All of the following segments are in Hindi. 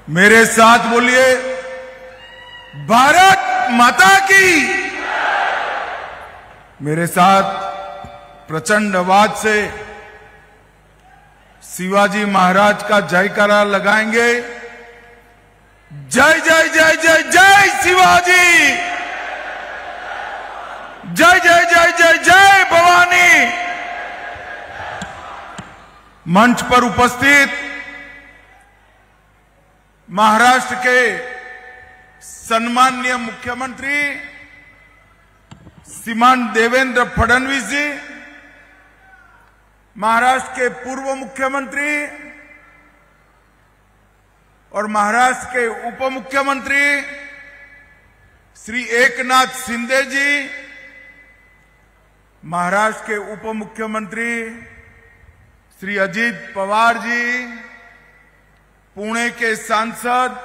मेरे साथ बोलिए, भारत माता की। मेरे साथ प्रचंड आवाज से शिवाजी महाराज का जयकारा लगाएंगे। जय जय जय जय जय शिवाजी, जय जय जय जय जय भवानी। मंच पर उपस्थित महाराष्ट्र के सम्माननीय मुख्यमंत्री श्रीमान देवेंद्र फडणवीस जी, महाराष्ट्र के पूर्व मुख्यमंत्री और महाराष्ट्र के उप मुख्यमंत्री श्री एकनाथ शिंदे जी, महाराष्ट्र के उप मुख्यमंत्री श्री अजित पवार जी, पुणे के सांसद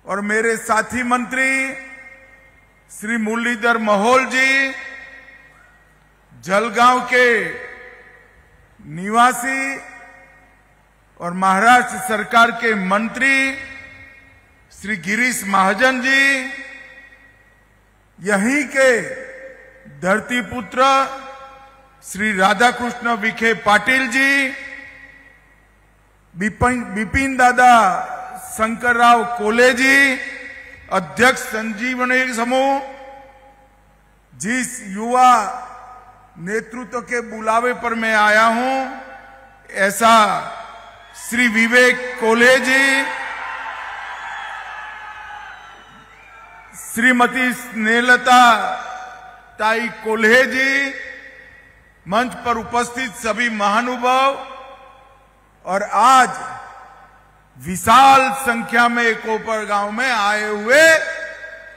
और मेरे साथी मंत्री श्री मुरलीधर मोहोल जी, जलगांव के निवासी और महाराष्ट्र सरकार के मंत्री श्री गिरीश महाजन जी, यहीं के धरतीपुत्र श्री राधाकृष्ण विखे पाटिल जी, बिपिन दादा शंकरराव कोले जी, अध्यक्ष संजीवनी समूह, जिस युवा नेतृत्व के बुलावे पर मैं आया हूं, ऐसा श्री विवेक कोले जी, श्रीमती स्नेहलता ताई कोल्हे जी, मंच पर उपस्थित सभी महानुभाव और आज विशाल संख्या में कोपर गांव में आए हुए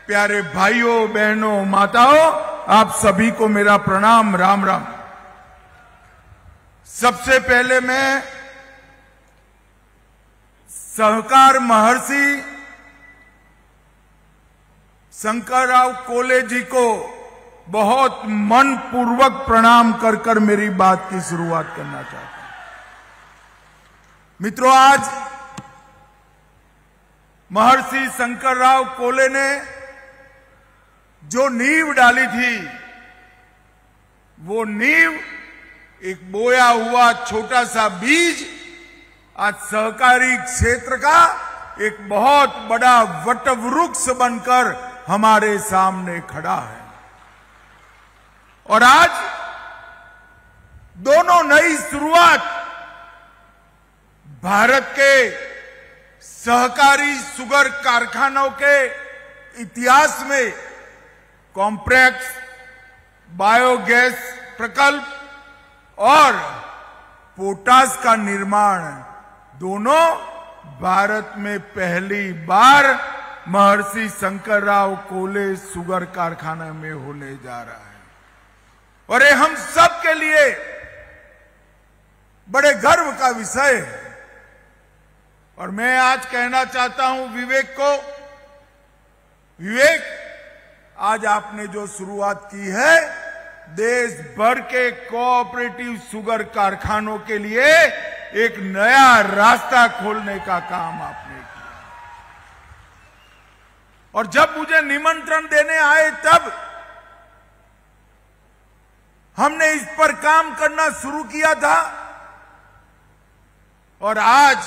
प्यारे भाइयों बहनों माताओं, आप सभी को मेरा प्रणाम, राम राम। सबसे पहले मैं सहकार महर्षि शंकरराव कोले जी को बहुत मनपूर्वक प्रणाम कर कर मेरी बात की शुरुआत करना चाहता हूं। मित्रों, आज महर्षि शंकरराव कोले ने जो नींव डाली थी, वो नींव एक बोया हुआ छोटा सा बीज आज सहकारी क्षेत्र का एक बहुत बड़ा वटवृक्ष बनकर हमारे सामने खड़ा है। और आज दोनों नई शुरुआत भारत के सहकारी शुगर कारखानों के इतिहास में कॉम्प्लेक्स बायोगैस प्रकल्प और पोटाश का निर्माण दोनों भारत में पहली बार महर्षि शंकरराव कोले शुगर कारखाना में होने जा रहा है। और ये हम सब के लिए बड़े गर्व का विषय है। और मैं आज कहना चाहता हूं विवेक को, विवेक, आज आपने जो शुरुआत की है, देश भर के कोऑपरेटिव शुगर कारखानों के लिए एक नया रास्ता खोलने का काम आपने किया। और जब मुझे निमंत्रण देने आए तब हमने इस पर काम करना शुरू किया था। और आज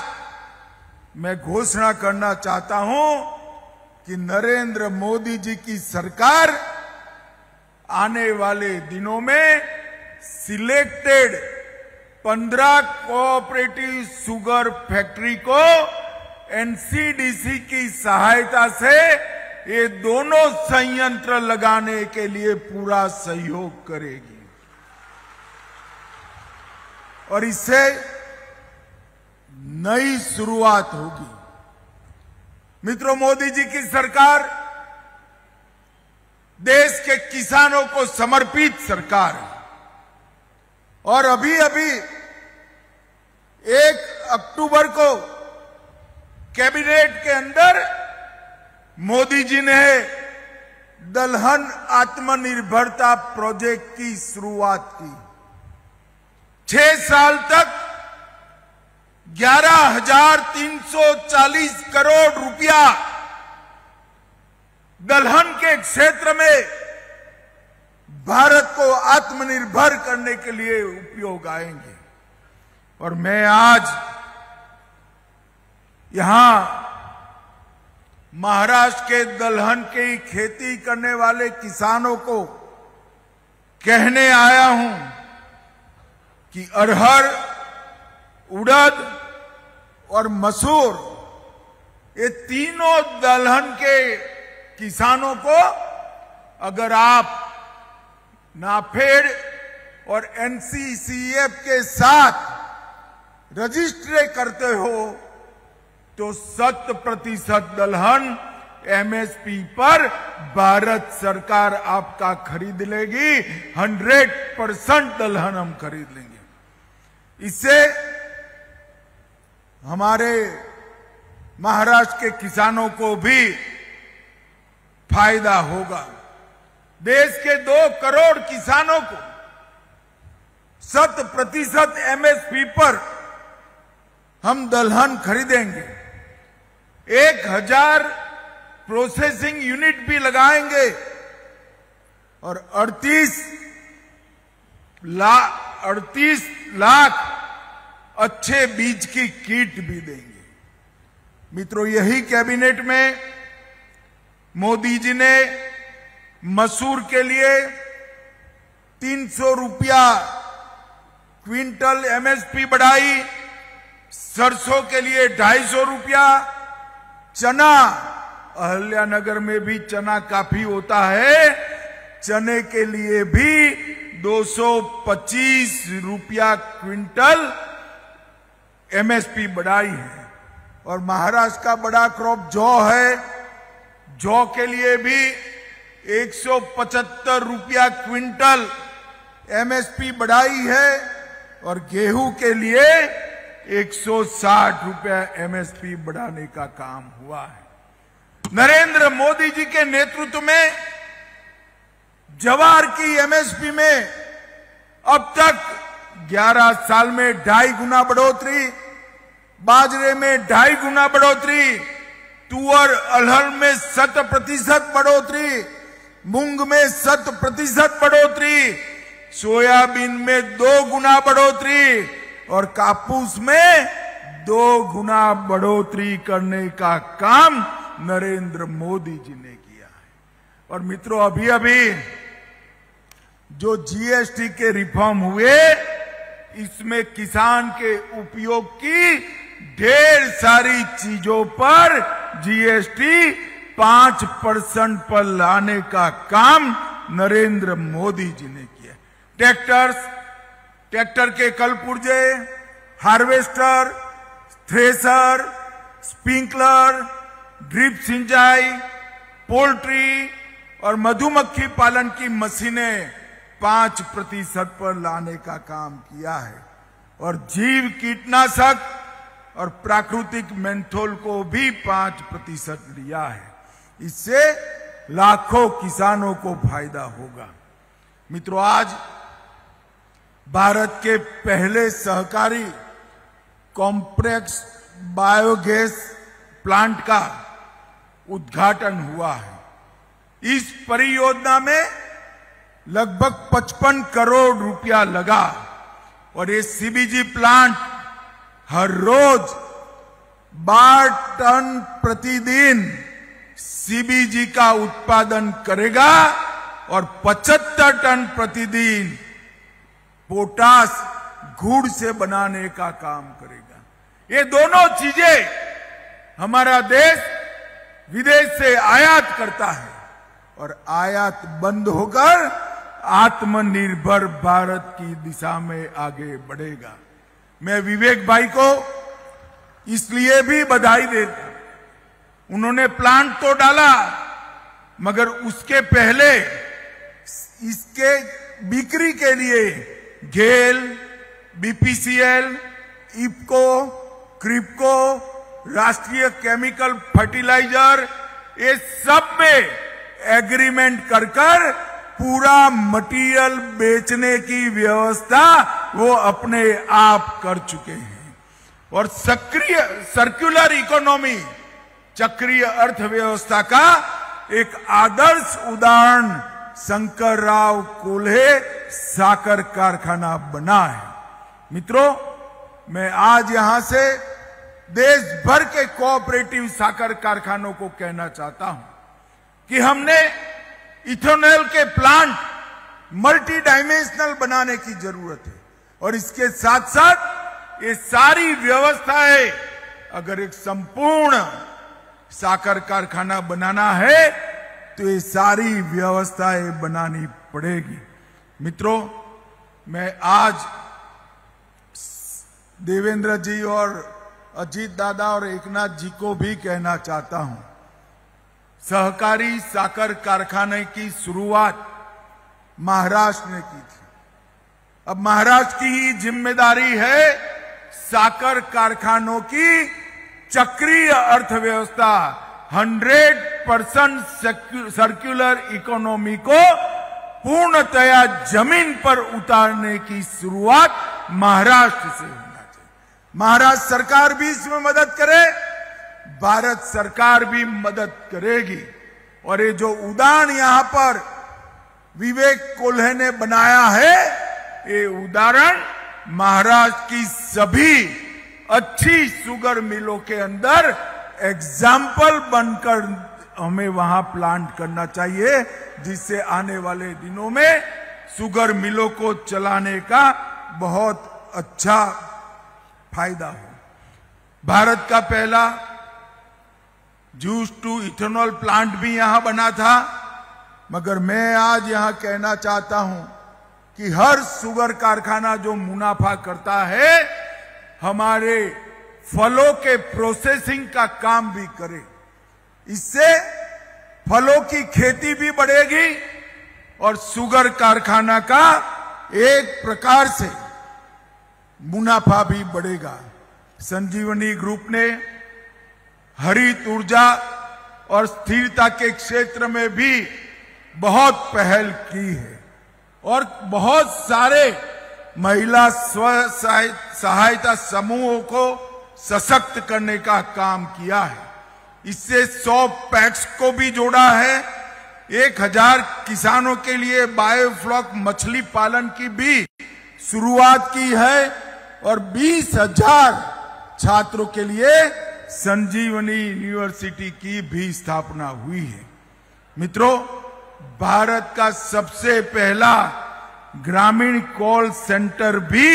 मैं घोषणा करना चाहता हूं कि नरेंद्र मोदी जी की सरकार आने वाले दिनों में सिलेक्टेड 15 कोऑपरेटिव शुगर फैक्ट्री को एनसीडीसी की सहायता से ये दोनों संयंत्र लगाने के लिए पूरा सहयोग करेगी। और इससे नई शुरुआत होगी। मित्रों, मोदी जी की सरकार देश के किसानों को समर्पित सरकार है। और अभी अभी 1 अक्टूबर को कैबिनेट के अंदर मोदी जी ने दलहन आत्मनिर्भरता प्रोजेक्ट की शुरुआत की। 6 साल तक 11,340 करोड़ रुपया दलहन के क्षेत्र में भारत को आत्मनिर्भर करने के लिए उपयोग आएंगे। और मैं आज यहां महाराष्ट्र के दलहन की खेती करने वाले किसानों को कहने आया हूं कि अरहर, उड़द और मसूर, ये तीनों दलहन के किसानों को अगर आप नाफेड और एनसीसीएफ के साथ रजिस्टर करते हो तो 100% दलहन एमएसपी पर भारत सरकार आपका खरीद लेगी। 100% दलहन हम खरीद लेंगे। इससे हमारे महाराष्ट्र के किसानों को भी फायदा होगा। देश के 2 करोड़ किसानों को 100% एमएसपी पर हम दलहन खरीदेंगे। 1000 प्रोसेसिंग यूनिट भी लगाएंगे और 38 लाख अच्छे बीज की किट भी देंगे। मित्रों, यही कैबिनेट में मोदी जी ने मसूर के लिए 300 रुपया क्विंटल एमएसपी बढ़ाई, सरसों के लिए 250 रुपया, चना, अहिल्यानगर में भी चना काफी होता है, चने के लिए भी 225 रुपया क्विंटल एमएसपी बढ़ाई है। और महाराष्ट्र का बड़ा क्रॉप जौ है, जौ के लिए भी 175 रुपया क्विंटल एमएसपी बढ़ाई है और गेहूं के लिए 160 रुपया एमएसपी बढ़ाने का काम हुआ है। नरेंद्र मोदी जी के नेतृत्व में ज्वार की एमएसपी में अब तक 11 साल में 2.5 गुना बढ़ोतरी, बाजरे में 2.5 गुना बढ़ोतरी, तुअर अरहर में 100% बढ़ोतरी, मूंग में 100% बढ़ोतरी, सोयाबीन में 2 गुना बढ़ोतरी और कापूस में 2 गुना बढ़ोतरी करने का काम नरेंद्र मोदी जी ने किया है। और मित्रों, अभी जो जीएसटी के रिफॉर्म हुए, इसमें किसान के उपयोग की ढेर सारी चीजों पर जीएसटी 5% पर लाने का काम नरेंद्र मोदी जी ने किया। ट्रैक्टर के कल पुर्जे, हार्वेस्टर, थ्रेसर, स्प्रिंकलर, ड्रिप सिंचाई, पोल्ट्री और मधुमक्खी पालन की मशीनें 5% पर लाने का काम किया है। और जीव कीटनाशक और प्राकृतिक मेंथोल को भी 5% लिया है। इससे लाखों किसानों को फायदा होगा। मित्रों, आज भारत के पहले सहकारी कॉम्प्लेक्स बायोगैस प्लांट का उद्घाटन हुआ है। इस परियोजना में लगभग 55 करोड़ रुपया लगा और ये सीबीजी प्लांट हर रोज 12 टन प्रतिदिन सीबीजी का उत्पादन करेगा और 75 टन प्रतिदिन पोटास गुड़ से बनाने का काम करेगा। ये दोनों चीजें हमारा देश विदेश से आयात करता है और आयात बंद होकर आत्मनिर्भर भारत की दिशा में आगे बढ़ेगा। मैं विवेक भाई को इसलिए भी बधाई देता हूं, उन्होंने प्लांट तो डाला मगर उसके पहले इसके बिक्री के लिए गेल, बीपीसीएल, इफको, क्रिप्को, राष्ट्रीय केमिकल फर्टिलाइजर, ये सब में एग्रीमेंट कर पूरा मटेरियल बेचने की व्यवस्था वो अपने आप कर चुके हैं। और सक्रिय सर्कुलर इकोनॉमी, चक्रीय अर्थव्यवस्था का एक आदर्श उदाहरण शंकरराव कोल्हे साकर कारखाना बना है। मित्रों, मैं आज यहां से देश भर के कोऑपरेटिव साकर कारखानों को कहना चाहता हूं कि हमने इथेनॉल के प्लांट मल्टी डायमेंशनल बनाने की जरूरत है और इसके साथ साथ ये सारी व्यवस्थाएं, अगर एक संपूर्ण साकर कारखाना बनाना है तो ये सारी व्यवस्थाएं बनानी पड़ेगी। मित्रों, मैं आज देवेंद्र जी और अजीत दादा और एकनाथ जी को भी कहना चाहता हूं, सहकारी साकर कारखाने की शुरुआत महाराष्ट्र ने की थी। अब महाराष्ट्र की ही जिम्मेदारी है साकर कारखानों की चक्रीय अर्थव्यवस्था 100% सर्कुलर इकोनॉमी को पूर्णतया जमीन पर उतारने की शुरुआत महाराष्ट्र से होना चाहिए। महाराष्ट्र सरकार भी इसमें मदद करे, भारत सरकार भी मदद करेगी। और ये जो उदाहरण यहां पर विवेक कोल्हे ने बनाया है, ये उदाहरण महाराष्ट्र की सभी अच्छी शुगर मिलों के अंदर एग्जाम्पल बनकर हमें वहां प्लांट करना चाहिए, जिससे आने वाले दिनों में शुगर मिलों को चलाने का बहुत अच्छा फायदा हो। भारत का पहला जूस टू इथेनॉल प्लांट भी यहां बना था, मगर मैं आज यहां कहना चाहता हूं कि हर शुगर कारखाना जो मुनाफा करता है, हमारे फलों के प्रोसेसिंग का काम भी करे। इससे फलों की खेती भी बढ़ेगी और शुगर कारखाना का एक प्रकार से मुनाफा भी बढ़ेगा। संजीवनी ग्रुप ने हरित ऊर्जा और स्थिरता के क्षेत्र में भी बहुत पहल की है और बहुत सारे महिला स्व सहायता समूहों को सशक्त करने का काम किया है। इससे 100 पैक्स को भी जोड़ा है, 1000 किसानों के लिए बायोफ्लॉक मछली पालन की भी शुरुआत की है और 20,000 छात्रों के लिए संजीवनी यूनिवर्सिटी की भी स्थापना हुई है। मित्रों, भारत का सबसे पहला ग्रामीण कॉल सेंटर भी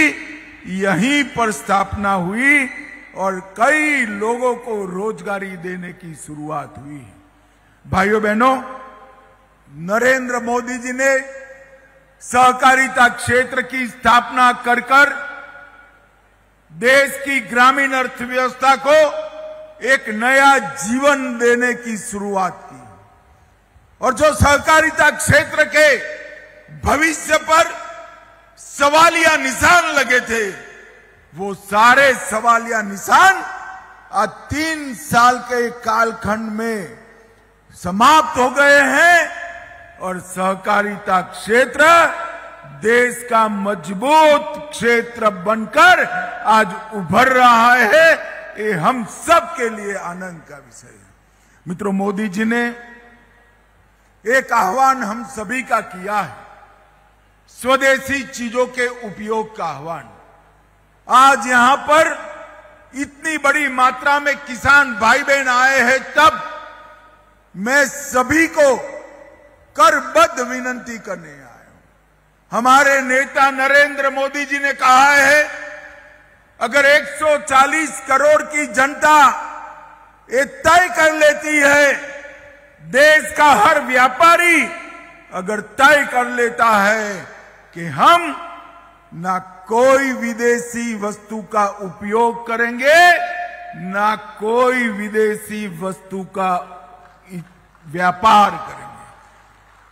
यहीं पर स्थापना हुई और कई लोगों को रोजगारी देने की शुरुआत हुई है। भाइयों बहनों, नरेंद्र मोदी जी ने सहकारिता क्षेत्र की स्थापना कर देश की ग्रामीण अर्थव्यवस्था को एक नया जीवन देने की शुरुआत की और जो सहकारिता क्षेत्र के भविष्य पर सवालिया निशान लगे थे, वो सारे सवालिया निशान आज 3 साल के कालखंड में समाप्त हो गए हैं और सहकारिता क्षेत्र देश का मजबूत क्षेत्र बनकर आज उभर रहा है। ये हम सब के लिए आनंद का विषय है। मित्रों, मोदी जी ने एक आह्वान हम सभी का किया है, स्वदेशी चीजों के उपयोग का आह्वान। आज यहां पर इतनी बड़ी मात्रा में किसान भाई बहन आए हैं, तब मैं सभी को करबद्ध विनंती करने आया हूं। हमारे नेता नरेंद्र मोदी जी ने कहा है, अगर 140 करोड़ की जनता ये तय कर लेती है, देश का हर व्यापारी अगर तय कर लेता है कि हम ना कोई विदेशी वस्तु का उपयोग करेंगे, ना कोई विदेशी वस्तु का व्यापार करेंगे,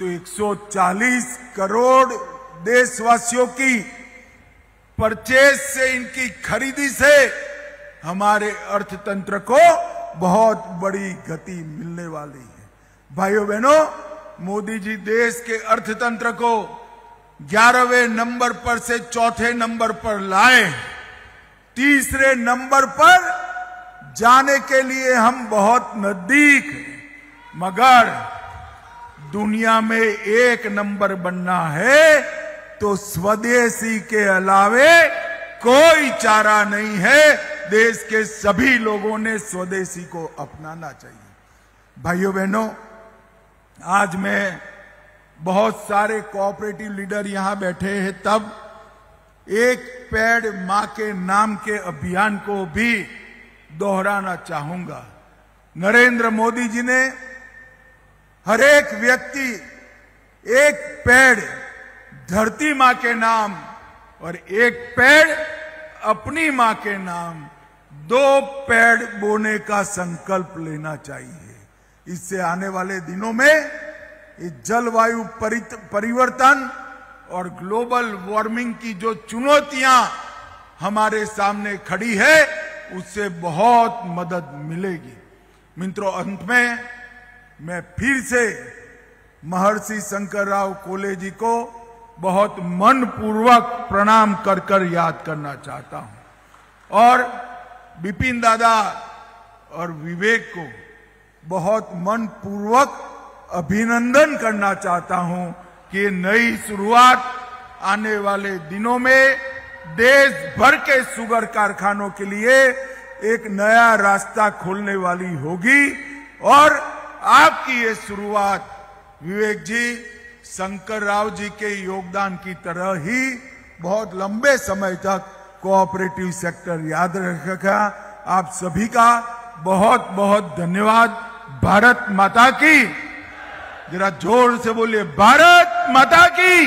तो 140 करोड़ देशवासियों की परचेज से, इनकी खरीदी से हमारे अर्थतंत्र को बहुत बड़ी गति मिलने वाली है। भाइयों बहनों, मोदी जी देश के अर्थतंत्र को 11वें नंबर पर से 4थे नंबर पर लाए तीसरे नंबर पर जाने के लिए हम बहुत नजदीक हैं, मगर दुनिया में एक नंबर बनना है तो स्वदेशी के अलावे कोई चारा नहीं है। देश के सभी लोगों ने स्वदेशी को अपनाना चाहिए। भाइयों बहनों, आज मैं बहुत सारे कोऑपरेटिव लीडर यहां बैठे हैं, तब एक पेड़ मां के नाम के अभियान को भी दोहराना चाहूंगा। नरेंद्र मोदी जी ने हर एक व्यक्ति एक पेड़ धरती मां के नाम और एक पेड़ अपनी मां के नाम, 2 पेड़ बोने का संकल्प लेना चाहिए। इससे आने वाले दिनों में इस जलवायु परिवर्तन और ग्लोबल वार्मिंग की जो चुनौतियां हमारे सामने खड़ी है, उससे बहुत मदद मिलेगी। मित्रों, अंत में मैं फिर से महर्षि शंकरराव कोल्हे जी को बहुत मनपूर्वक प्रणाम कर कर याद करना चाहता हूं और बिपिन दादा और विवेक को बहुत मनपूर्वक अभिनंदन करना चाहता हूं कि नई शुरुआत आने वाले दिनों में देश भर के शुगर कारखानों के लिए एक नया रास्ता खोलने वाली होगी। और आपकी ये शुरुआत विवेक जी, शंकर राव जी के योगदान की तरह ही बहुत लंबे समय तक कोऑपरेटिव सेक्टर याद रखेगा। आप सभी का बहुत बहुत धन्यवाद। भारत माता की, जरा जोर से बोलिए, भारत माता की।